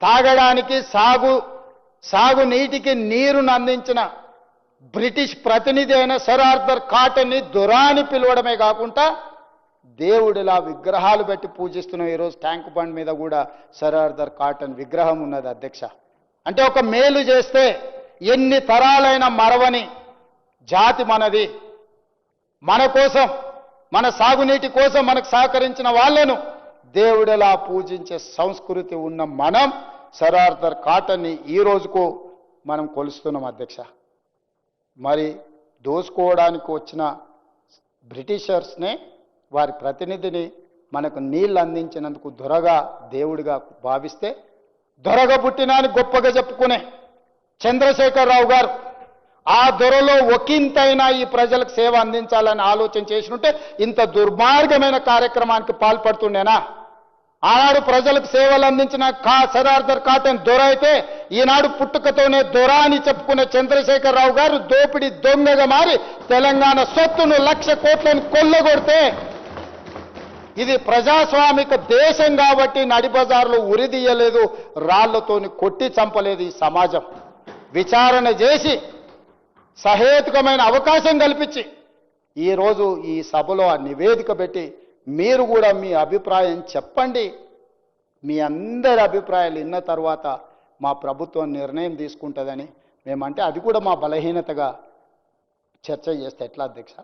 తాగడానికి సాగునీటికి నీరును అందించిన బ్రిటిష్ ప్రతినిధి అయిన సర్ ఆర్థర్ కాటన్ని దొరాని పిలవడమే కాకుండా దేవుడిలా విగ్రహాలు పెట్టి పూజిస్తున్నాం. ఈరోజు ట్యాంక్ బండ్ మీద కూడా సర్ ఆర్థర్ కాటన్ విగ్రహం ఉన్నది అధ్యక్ష. అంటే ఒక మేలు చేస్తే ఎన్ని తరాలైన మరవని జాతి మనది. మన కోసం, మన సాగునీటి కోసం మనకు సహకరించిన వాళ్ళను దేవుడిలా పూజించే సంస్కృతి ఉన్న మనం సర్ ఆర్థర్ కాటన్ని ఈ రోజుకు మనం కొలుస్తున్నాం అధ్యక్ష. మరి దోసుకోవడానికి వచ్చిన బ్రిటిషర్స్నే, వారి ప్రతినిధిని మనకు నీళ్ళు అందించినందుకు దొరగా దేవుడిగా భావిస్తే, దొరగా పుట్టినాని గొప్పగా చెప్పుకునే చంద్రశేఖరరావు గారు ఆ దొరలో ఒకంతైనా ఈ ప్రజలకు సేవ అందించాలని ఆలోచన చేసినట్టే ఇంత దుర్మార్గమైన కార్యక్రమానికి పాల్పడుతుండేనా? ఆనాడు ప్రజలకు సేవలు అందించిన సర్ ఆర్థర్ కాటన్ దొర అయితే, ఈనాడు పుట్టుకతోనే దొర అని చెప్పుకునే చంద్రశేఖరరావు గారు దోపిడీ దొంగగా మారి తెలంగాణ సొత్తును 1,00,000 కోట్లను కొల్లగొడితే, ఇది ప్రజాస్వామిక దేశం కాబట్టి నడిబజార్లో ఉరిదీయలేదు, రాళ్లతోని కొట్టి చంపలేదు. ఈ సమాజం విచారణ చేసి సహేతుకమైన అవకాశం కల్పించి ఈరోజు ఈ సభలో ఆ నివేదిక పెట్టి మీరు కూడా మీ అభిప్రాయం చెప్పండి. మీ అందరి అభిప్రాయాలు విన్న తర్వాత మా ప్రభుత్వం నిర్ణయం తీసుకుంటుందని మేమంటే, అది కూడా మా బలహీనతగా చర్చ చేస్తే ఎట్లా అధ్యక్ష?